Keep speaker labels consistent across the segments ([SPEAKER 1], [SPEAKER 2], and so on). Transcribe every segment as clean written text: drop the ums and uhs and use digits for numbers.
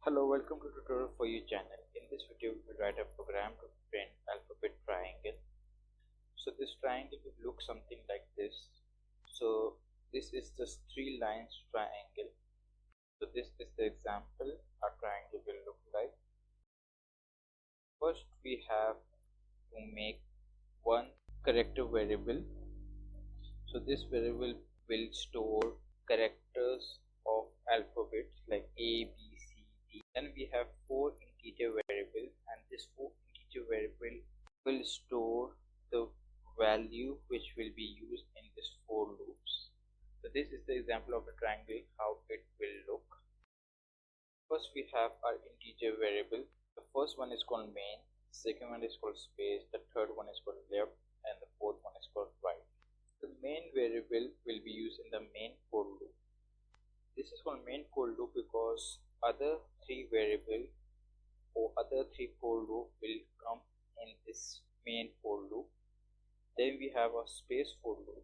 [SPEAKER 1] Hello, welcome to tutorial for you channel. In this video, we will write a program to print alphabet triangle. So this triangle will look something like this. So this is just 3 lines triangle. So this is the example our triangle will look like. First, we have to make one character variable. So this variable will store characters of alphabets like A, B, C, D. Then we have 4 integer variables, and this 4 integer variable will store the value which will be used in this 4 loops. So this is the example of a triangle, how it will look. First we have our integer variable. The first one is called main, second one is called space, the third one is called left, and the fourth one is called right. The main variable will be used in the main for loop. This is called main for loop because other 3 variable or other 3 for loop will come in this main for loop. Then we have a space for loop,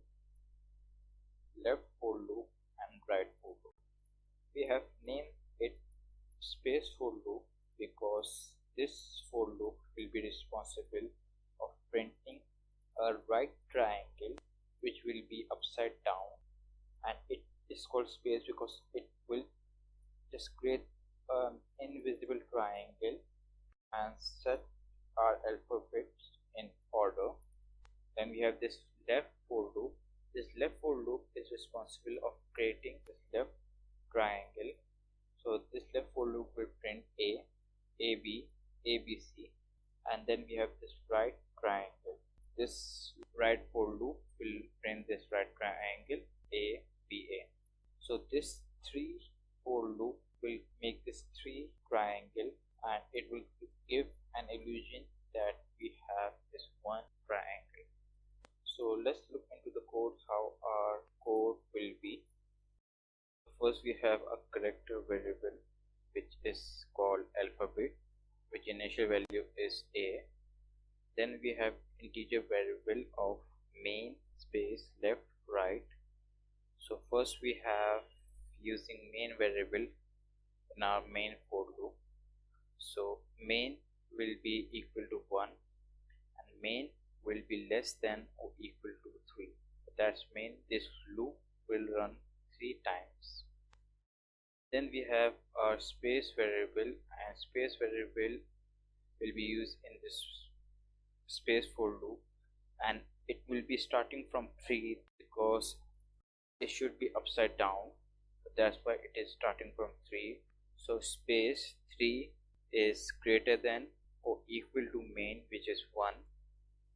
[SPEAKER 1] left for loop, and right for loop. We have named it space for loop because this for loop will be responsible of printing a right triangle which will be upside down, and it is called space because it will just create an invisible triangle and set our alphabets in order. Then we have this left for loop. This left for loop is responsible of creating this left triangle. So this left for loop will print A, AB, ABC, and then we have this right triangle. This right for loop will print this right triangle ABA. So this 3 for loop will make this 3 triangle, and it will give an illusion that we have this one triangle. So let's look into the code, how our code will be. First we have a character variable which is called alphabet, which initial value is A. Then we have integer variable of main, space, left, right. So first we have using main variable in our main for loop. So main will be equal to 1 and main will be less than or equal to 3. That's mean this loop will run 3 times. Then we have our space variable, and space variable will be used in this space for loop, and it will be starting from 3 because it should be upside down. That's why it is starting from 3. So space 3 is greater than or equal to main, which is 1.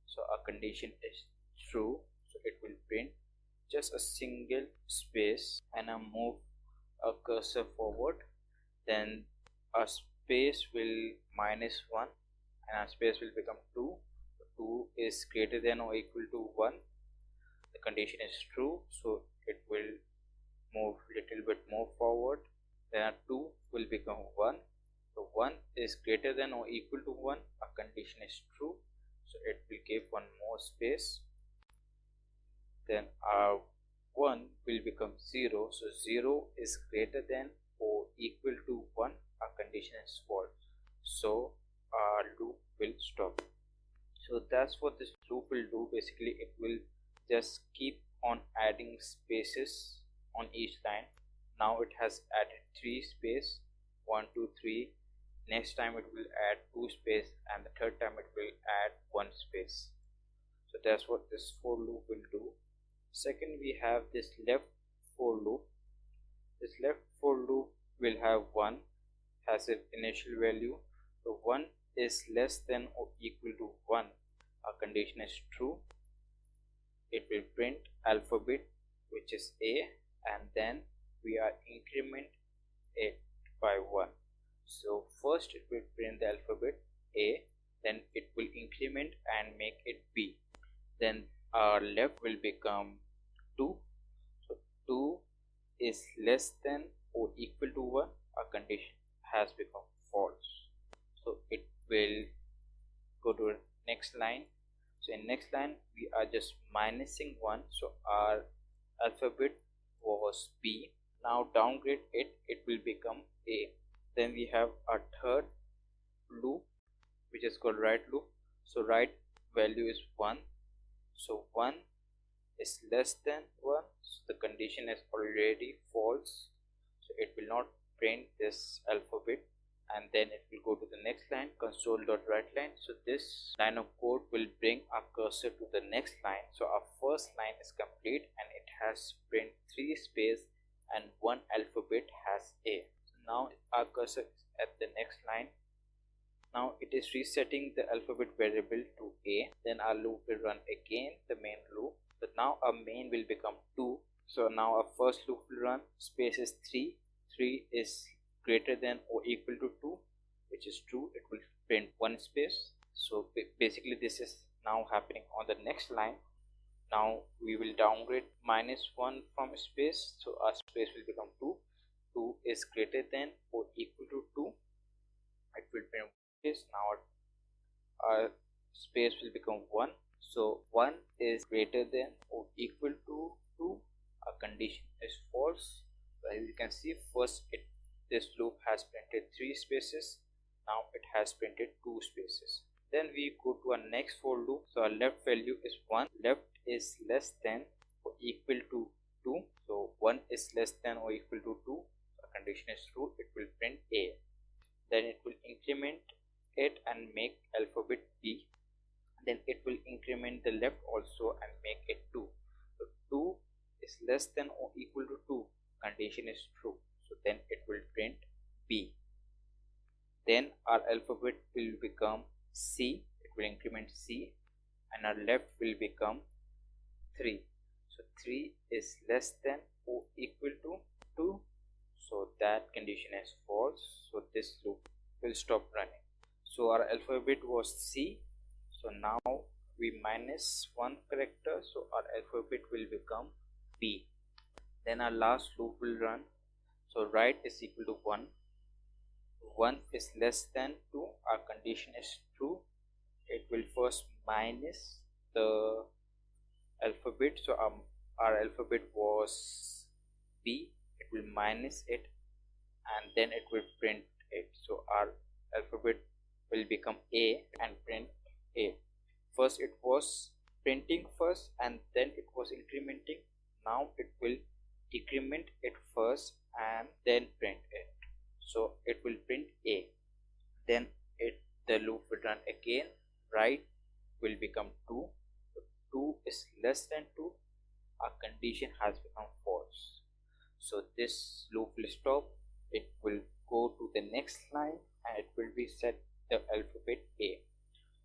[SPEAKER 1] So our condition is true, so it will print just a single space, and I move a cursor forward, then our space will minus 1 and our space will become 2. 2 is greater than or equal to 1. The condition is true, so it will move little bit more forward. Then 2 will become 1. So 1 is greater than or equal to 1. Our condition is true, so it will give one more space. Then our 1 will become 0. So 0 is greater than or equal to 1. Our condition is false, so our loop will stop. So that's what this loop will do. Basically it will just keep on adding spaces on each line. Now it has added 3 space, 1 2 3. Next time it will add 2 space, and the third time it will add 1 space. So that's what this for loop will do. Second, we have this left for loop. This left for loop will have 1, has its initial value. So 1 is less than or equal to 1. Our condition is true. It will print alphabet, which is A, and then we are increment it by 1. So first it will print the alphabet A, then it will increment and make it B. Then our left will become 2. So 2 is less than or equal to 1. Our condition has become false. So it will go to next line. So in next line we are just minusing 1. So our alphabet was B. Now downgrade it, it will become A. Then we have our third loop, which is called right loop. So right value is 1, so 1 is less than 1, so the condition is already false, so it will not print this alphabet. And then it will go to the next line, console.writeLine. So this line of code will bring our cursor to the next line. So our first line is complete and it has print 3 space and 1 alphabet has A. So now our cursor is at the next line. Now it is resetting the alphabet variable to A. Then our loop will run again, the main loop. So now our main will become 2. So now our first loop will run, space is 3. 3 is greater than or equal to 2, which is true. It will print 1 space. So basically this is now happening on the next line. Now we will downgrade -1 from space, so our space will become 2. 2 is greater than or equal to 2. It will print this. Now our space will become 1. So 1 is greater than or equal to 2. Our condition is false. So as you can see, first this loop has printed 3 spaces. Now it has printed 2 spaces. Then we go to our next for loop. So our left value is 1. Left is less than or equal to 2. So 1 is less than or equal to 2. The condition is true. It will print A. Then it will increment it and make alphabet B. Then it will increment the left also and make it 2. So 2 is less than or equal to 2. Condition is true. So then it will print B. Then our alphabet will become C. It will increment C and our left will become 3. So 3 is less than or equal to 2. So that condition is false. So this loop will stop running. So our alphabet was C. So now we -1 character. So our alphabet will become B. Then our last loop will run. So right is equal to 1. 1 is less than 2. Our condition is true. It will first minus the alphabet. So our alphabet was B. It will minus it and then it will print it. So our alphabet will become A and print A. First it was printing first and then it was incrementing. Now it will decrement it first and then print it. So it will print A. Then the loop will run again. Right will become 2. So 2 is less than 2. Our condition has become false. So this loop will stop. It will go to the next line and it will reset the alphabet A.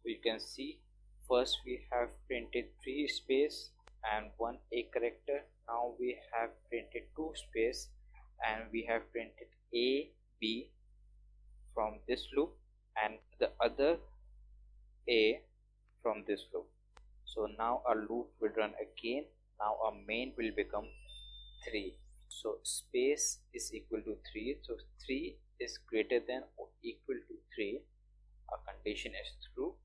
[SPEAKER 1] So you can see first we have printed 3 space and 1 A character. Now we have printed 2 space and we have printed A, B from this loop and the other A from this loop. So now our loop will run again. Now our main will become 3. So space is equal to 3. So 3 is greater than or equal to 3. Our condition is true.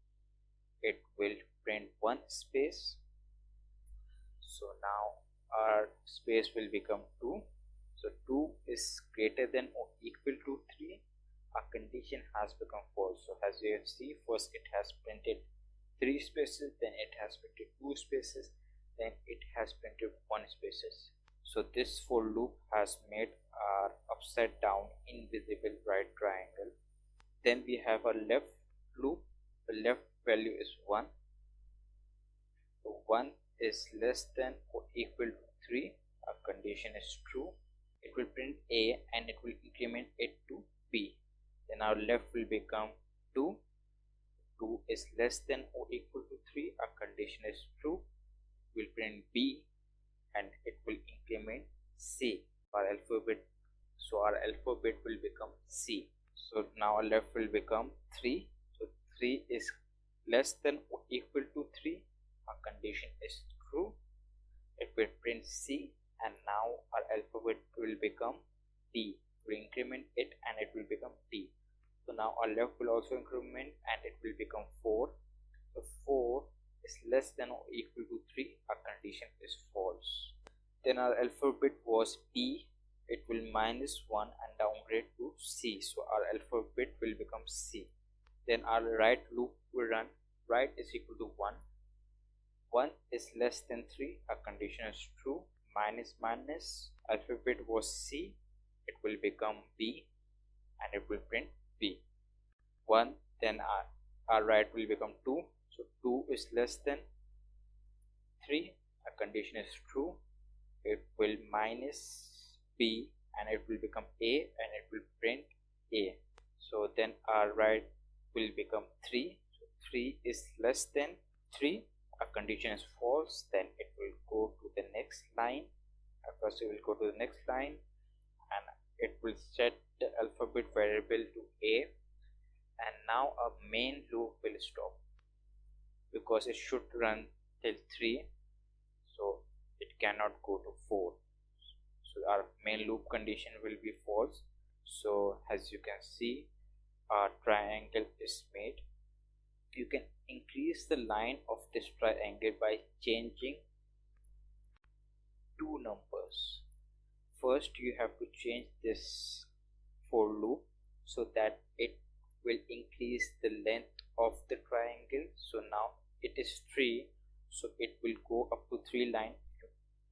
[SPEAKER 1] It will print 1 space. So now our space will become 2. So 2 is greater than or equal to 3. Our condition has become false. So as you can see, first it has printed 3 spaces, then it has printed 2 spaces, then it has printed 1 spaces. So this for loop has made our upside down invisible right triangle. Then we have a left loop. The left value is 1. So 1 is less than or equal to 3. Our condition is true. It will print A and it will increment it to B. Then our left will become 2. 2 is less than or equal to 3. Our condition is true. It will print B and it will increment C. Our alphabet. So our alphabet will become C. So now our left will become 3. So 3 is less than or equal to 3. Our condition is true. It will print C and now our alphabet will become D. We increment it and it will become D. So now our left will also increment and it will become 4. So 4 is less than or equal to 3. Our condition is false. Then our alphabet was D. it will -1 and downgrade to C, so our alphabet will become C. Then our right loop will run. Right is equal to 1, 1 is less than 3, our condition is true, minus minus, alphabet was C, it will become B and it will print B. 1, then our right will become 2, so 2 is less than 3, our condition is true, it will minus B and it will become A and it will print A. So then our right will become 3, so 3 is less than 3, our condition is false, then it will go to the next line. First it will go to the next line and it will set the alphabet variable to A, and now our main loop will stop because it should run till 3, so it cannot go to 4. So our main loop condition will be false. So as you can see, our triangle is made. You can increase the line of this triangle by changing two numbers. First you have to change this for loop so that it will increase the length of the triangle. So now it is 3, so it will go up to 3 line.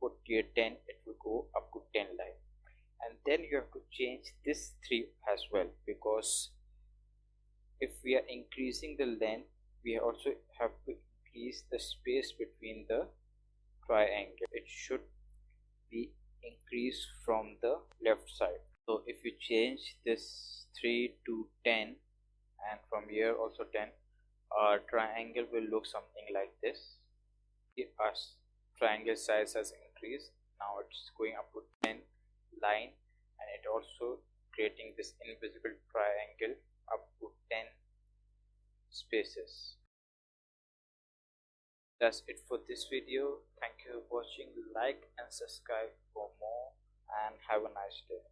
[SPEAKER 1] Put here 10, it will go up to 10 line. And then you have to change this 3 as well, because if we are increasing the length, we also have to increase the space between the triangle. It should be increased from the left side. So if you change this 3 to 10 and from here also 10, our triangle will look something like this. Our triangle size has increased, now it's going up to 10 line, and it also creating this invisible triangle up to 10 spaces. That's it for this video. Thank you for watching. Like and subscribe for more, and have a nice day.